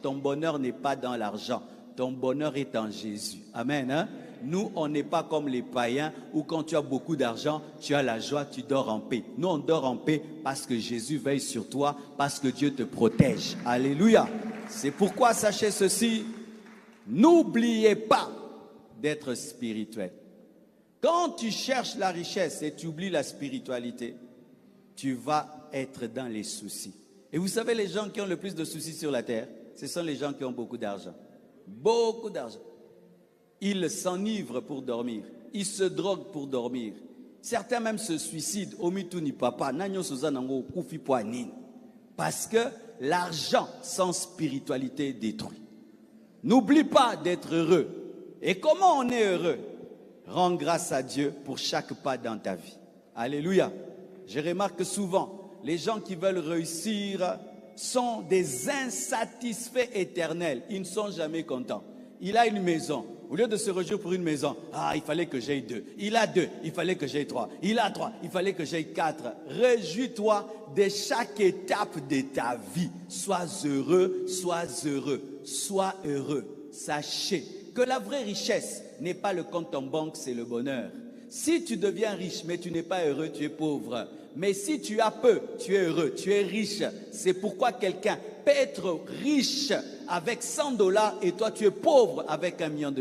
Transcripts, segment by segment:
Ton bonheur n'est pas dans l'argent. Ton bonheur est en Jésus. Amen. Hein? Nous, on n'est pas comme les païens où quand tu as beaucoup d'argent, tu as la joie, tu dors en paix. Nous, on dort en paix parce que Jésus veille sur toi, parce que Dieu te protège. Alléluia. C'est pourquoi, sachez ceci, n'oubliez pas d'être spirituel. Quand tu cherches la richesse et tu oublies la spiritualité, tu vas être dans les soucis. Et vous savez, les gens qui ont le plus de soucis sur la terre, ce sont les gens qui ont beaucoup d'argent. Beaucoup d'argent. Ils s'enivrent pour dormir. Ils se droguent pour dormir. Certains même se suicident. Parce que l'argent sans spiritualité est détruit. N'oublie pas d'être heureux. Et comment on est heureux? Rends grâce à Dieu pour chaque pas dans ta vie. Alléluia. Je remarque souvent, les gens qui veulent réussir sont des insatisfaits éternels. Ils ne sont jamais contents. Il a une maison. Au lieu de se réjouir pour une maison, il fallait que j'aie 2. Il a 2, il fallait que j'aie 3. Il a 3, il fallait que j'aie 4. Réjouis-toi de chaque étape de ta vie. Sois heureux, sois heureux, sois heureux. Sachez que la vraie richesse n'est pas le compte en banque, c'est le bonheur. Si tu deviens riche, mais tu n'es pas heureux, tu es pauvre. Mais si tu as peu, tu es heureux, tu es riche. C'est pourquoi quelqu'un peut être riche avec $100 et toi tu es pauvre avec $1 million.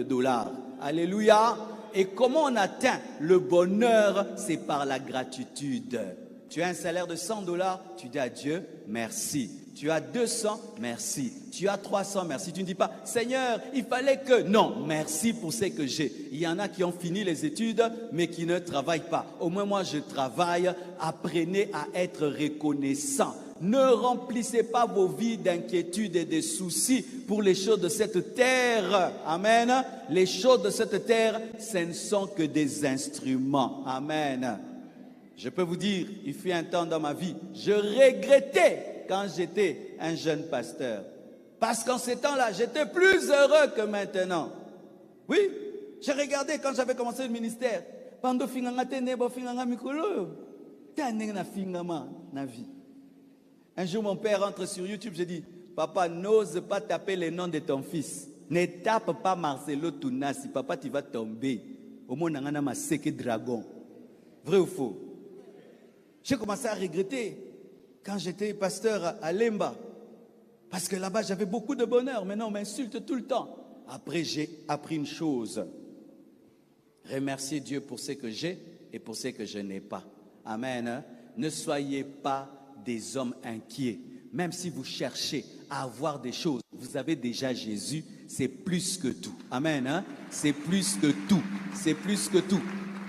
Alléluia. Et comment on atteint le bonheur? C'est par la gratitude. Tu as un salaire de $100, tu dis à Dieu merci. Tu as 200, merci. Tu as 300, merci. Tu ne dis pas, Seigneur, il fallait que... Non, merci pour ce que j'ai. Il y en a qui ont fini les études, mais qui ne travaillent pas. Au moins, moi, je travaille. Apprenez à être reconnaissant. Ne remplissez pas vos vies d'inquiétude et de soucis pour les choses de cette terre. Amen. Les choses de cette terre, ce ne sont que des instruments. Amen. Je peux vous dire, il fut un temps dans ma vie, je regrettais quand j'étais un jeune pasteur. Parce qu'en ces temps-là, j'étais plus heureux que maintenant. Oui, j'ai regardé quand j'avais commencé le ministère. Un jour, mon père entre sur YouTube, j'ai dit, papa, n'ose pas taper les noms de ton fils. Ne tape pas Marcelo Tounasi. Papa, tu vas tomber. Au moins, on a ma seke dragon. Vrai ou faux? J'ai commencé à regretter quand j'étais pasteur à Lemba. Parce que là-bas, j'avais beaucoup de bonheur. Maintenant, on m'insulte tout le temps. Après, j'ai appris une chose. Remercier Dieu pour ce que j'ai et pour ce que je n'ai pas. Amen. Ne soyez pas des hommes inquiets. Même si vous cherchez à avoir des choses, vous avez déjà Jésus. C'est plus que tout. Amen. C'est plus que tout. C'est plus que tout.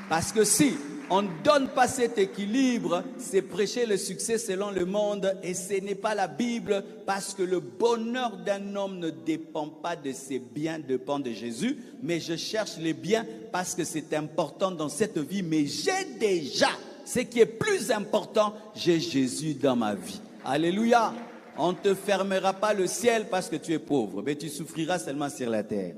Parce que si on ne donne pas cet équilibre, c'est prêcher le succès selon le monde et ce n'est pas la Bible parce que le bonheur d'un homme ne dépend pas de ses biens, dépend de Jésus. Mais je cherche les biens parce que c'est important dans cette vie. Mais j'ai déjà ce qui est plus important, j'ai Jésus dans ma vie. Alléluia. On ne te fermera pas le ciel parce que tu es pauvre, mais tu souffriras seulement sur la terre.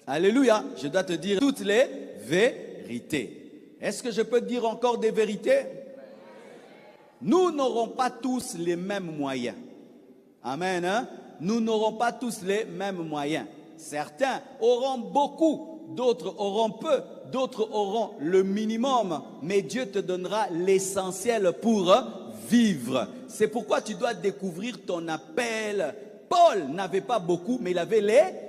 Alléluia. Je dois te dire toutes les vérités. Est-ce que je peux dire encore des vérités? Nous n'aurons pas tous les mêmes moyens. Amen. Hein? Nous n'aurons pas tous les mêmes moyens. Certains auront beaucoup, d'autres auront peu, d'autres auront le minimum. Mais Dieu te donnera l'essentiel pour vivre. C'est pourquoi tu dois découvrir ton appel. Paul n'avait pas beaucoup, mais il avait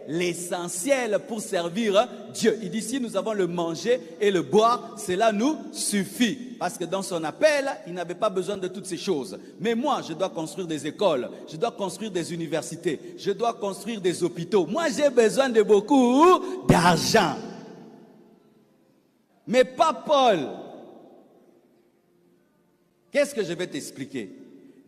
l'essentiel pour servir Dieu. Il dit, si nous avons le manger et le boire, cela nous suffit. Parce que dans son appel, il n'avait pas besoin de toutes ces choses. Mais moi, je dois construire des écoles, je dois construire des universités, je dois construire des hôpitaux. Moi, j'ai besoin de beaucoup d'argent. Mais pas Paul. Qu'est-ce que je vais t'expliquer?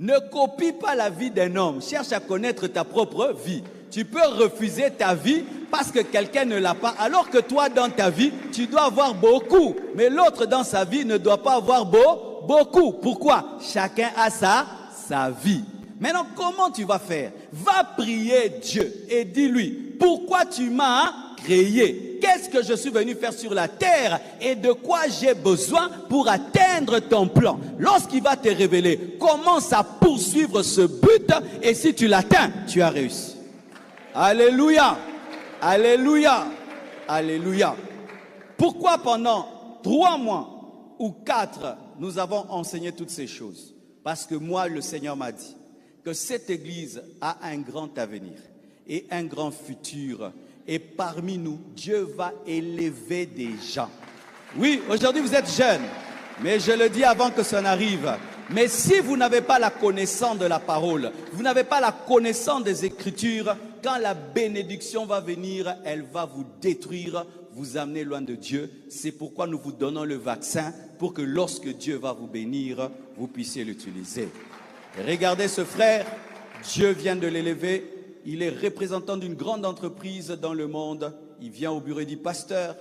Ne copie pas la vie d'un homme. Cherche à connaître ta propre vie. Tu peux refuser ta vie parce que quelqu'un ne l'a pas. Alors que toi, dans ta vie, tu dois avoir beaucoup. Mais l'autre, dans sa vie, ne doit pas avoir beaucoup. Pourquoi? Chacun a sa vie. Maintenant, comment tu vas faire? Va prier Dieu et dis-lui, pourquoi tu m'as créé? Qu'est-ce que je suis venu faire sur la terre et de quoi j'ai besoin pour atteindre ton plan? Lorsqu'il va te révéler, commence à poursuivre ce but et si tu l'atteins, tu as réussi. Alléluia, alléluia, alléluia. Pourquoi pendant 3 mois ou 4, nous avons enseigné toutes ces choses? Parce que moi, le Seigneur m'a dit que cette église a un grand avenir et un grand futur. Et parmi nous, Dieu va élever des gens. Oui, aujourd'hui vous êtes jeunes, mais je le dis avant que ça n'arrive. Mais si vous n'avez pas la connaissance de la parole, vous n'avez pas la connaissance des Écritures, quand la bénédiction va venir, elle va vous détruire, vous amener loin de Dieu. C'est pourquoi nous vous donnons le vaccin pour que lorsque Dieu va vous bénir, vous puissiez l'utiliser. Regardez ce frère, Dieu vient de l'élever. Il est représentant d'une grande entreprise dans le monde. Il vient au bureau et dit, pasteur,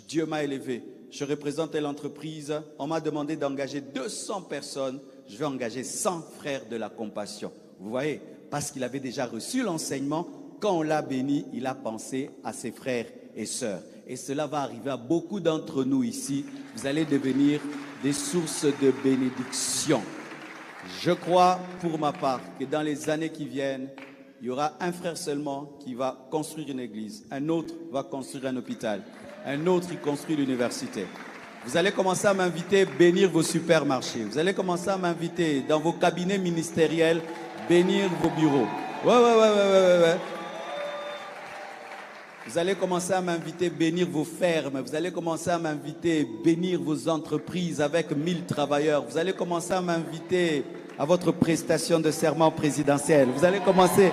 Dieu m'a élevé. Je représente l'entreprise. On m'a demandé d'engager 200 personnes. Je vais engager 100 frères de la compassion. Vous voyez, parce qu'il avait déjà reçu l'enseignement. Quand on l'a béni, il a pensé à ses frères et sœurs. Et cela va arriver à beaucoup d'entre nous ici. Vous allez devenir des sources de bénédiction. Je crois, pour ma part, que dans les années qui viennent, il y aura un frère seulement qui va construire une église. Un autre va construire un hôpital. Un autre qui construit l'université. Vous allez commencer à m'inviter, bénir vos supermarchés. Vous allez commencer à m'inviter dans vos cabinets ministériels, bénir vos bureaux. Ouais. Vous allez commencer à m'inviter, bénir vos fermes. Vous allez commencer à m'inviter, bénir vos entreprises avec 1000 travailleurs. Vous allez commencer à m'inviter à votre prestation de serment présidentiel. Vous allez commencer...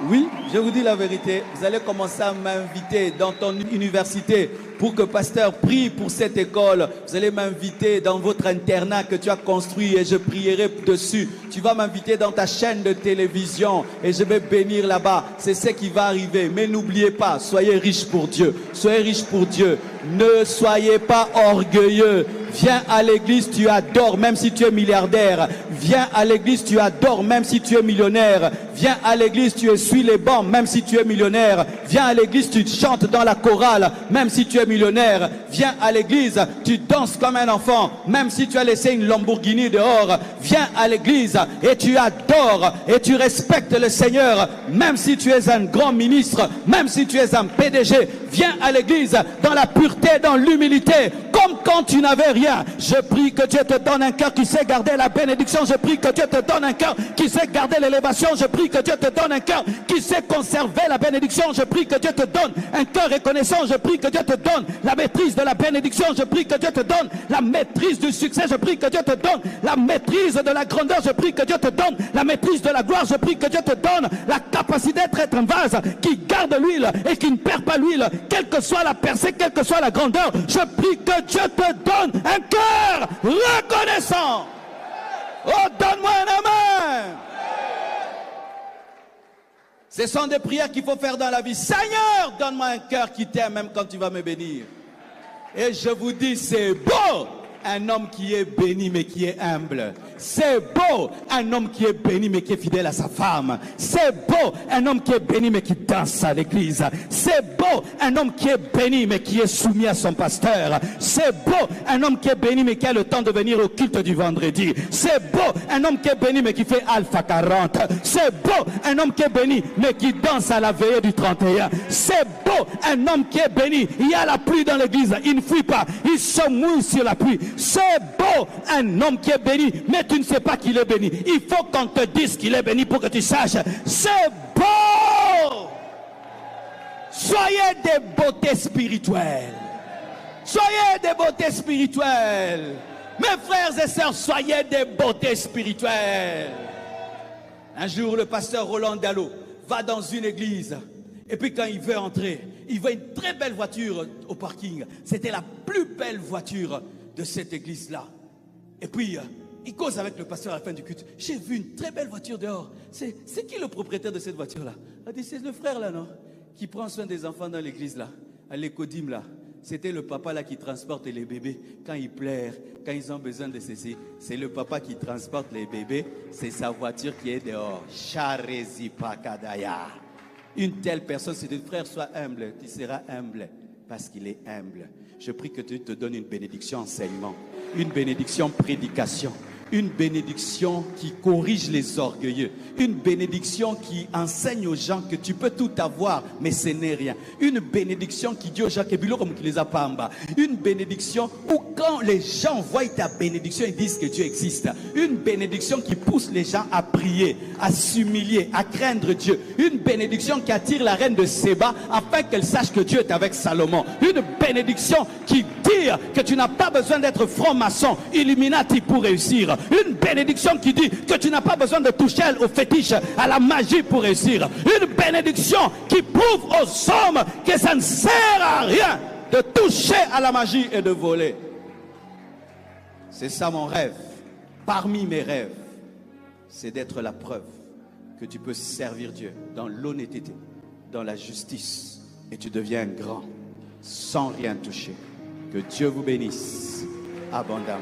oui, je vous dis la vérité. Vous allez commencer à m'inviter dans ton université pour que pasteur prie pour cette école. Vous allez m'inviter dans votre internat que tu as construit et je prierai dessus. Tu vas m'inviter dans ta chaîne de télévision et je vais bénir là-bas. C'est ce qui va arriver. Mais n'oubliez pas, soyez riches pour Dieu. Soyez riches pour Dieu. Ne soyez pas orgueilleux. Viens à l'église, tu adores même si tu es milliardaire. Viens à l'église, tu adores même si tu es millionnaire. Viens à l'église, tu essuies les bancs même si tu es millionnaire. Viens à l'église, tu chantes dans la chorale même si tu es millionnaire. Viens à l'église, tu danses comme un enfant même si tu as laissé une Lamborghini dehors. Viens à l'église et tu adores et tu respectes le Seigneur même si tu es un grand ministre, même si tu es un PDG. Viens à l'église dans la pureté, dans l'humilité, comme quand tu n'avais rien. Je prie que Dieu te donne un cœur qui sait garder la bénédiction. Je prie que Dieu te donne un cœur qui sait garder l'élévation. Je prie que Dieu te donne un cœur qui sait conserver la bénédiction. Je prie que Dieu te donne un cœur reconnaissant. Je prie que Dieu te donne la maîtrise de la bénédiction. Je prie que Dieu te donne la maîtrise du succès. Je prie que Dieu te donne la maîtrise de la grandeur. Je prie que Dieu te donne la maîtrise de la gloire. Je prie que Dieu te donne la capacité d'être un vase qui garde l'huile et qui ne perd pas l'huile, quelle que soit la percée, quelle que soit la grandeur. Je prie que Dieu te donne un cœur reconnaissant. Oh, donne-moi un amen. Ce sont des prières qu'il faut faire dans la vie. Seigneur, donne-moi un cœur qui t'aime même quand tu vas me bénir. Et je vous dis, c'est beau un homme qui est béni mais qui est humble. C'est beau un homme qui est béni mais qui est fidèle à sa femme. C'est beau un homme qui est béni mais qui danse à l'église. C'est beau un homme qui est béni mais qui est soumis à son pasteur. C'est beau un homme qui est béni mais qui a le temps de venir au culte du vendredi. C'est beau un homme qui est béni mais qui fait Alpha 40. C'est beau un homme qui est béni mais qui danse à la veillée du 31. C'est beau un homme qui est béni. Il y a la pluie dans l'église, il ne fuit pas, il se mouille sur la pluie. C'est beau un homme qui est béni, mais tu ne sais pas qu'il est béni. Il faut qu'on te dise qu'il est béni pour que tu saches. C'est beau. Soyez des beautés spirituelles. Soyez des beautés spirituelles. Mes frères et sœurs, soyez des beautés spirituelles. Un jour, le pasteur Roland Dallot va dans une église. Et puis quand il veut entrer, il voit une très belle voiture au parking. C'était la plus belle voiture de cette église-là. Et puis, il cause avec le pasteur à la fin du culte. J'ai vu une très belle voiture dehors. C'est qui le propriétaire de cette voiture-là? Il dit, c'est le frère là, non? Qui prend soin des enfants dans l'église là, à l'écodim là. C'était le papa là qui transporte les bébés quand ils pleurent, quand ils ont besoin de ceci. C'est le papa qui transporte les bébés. C'est sa voiture qui est dehors. Charezi Pakadaya. Une telle personne, si tes frères soient humbles, tu seras humble parce qu'il est humble. Je prie que Dieu te donne une bénédiction enseignement, une bénédiction prédication, une bénédiction qui corrige les orgueilleux, une bénédiction qui enseigne aux gens que tu peux tout avoir, mais ce n'est rien. Une bénédiction qui dit aux gens que une bénédiction où quand les gens voient ta bénédiction, ils disent que Dieu existe. Une bénédiction qui pousse les gens à prier, à s'humilier, à craindre Dieu. Une bénédiction qui attire la reine de Séba afin qu'elle sache que Dieu est avec Salomon. Une bénédiction qui dit que tu n'as pas besoin d'être franc-maçon, Illuminati pour réussir. Une bénédiction qui dit que tu n'as pas besoin de toucher au fétiche, à la magie pour réussir. Une bénédiction qui prouve aux hommes que ça ne sert à rien de toucher à la magie et de voler. C'est ça mon rêve. Parmi mes rêves, c'est d'être la preuve que tu peux servir Dieu dans l'honnêteté, dans la justice, et tu deviens grand sans rien toucher. Que Dieu vous bénisse abondamment.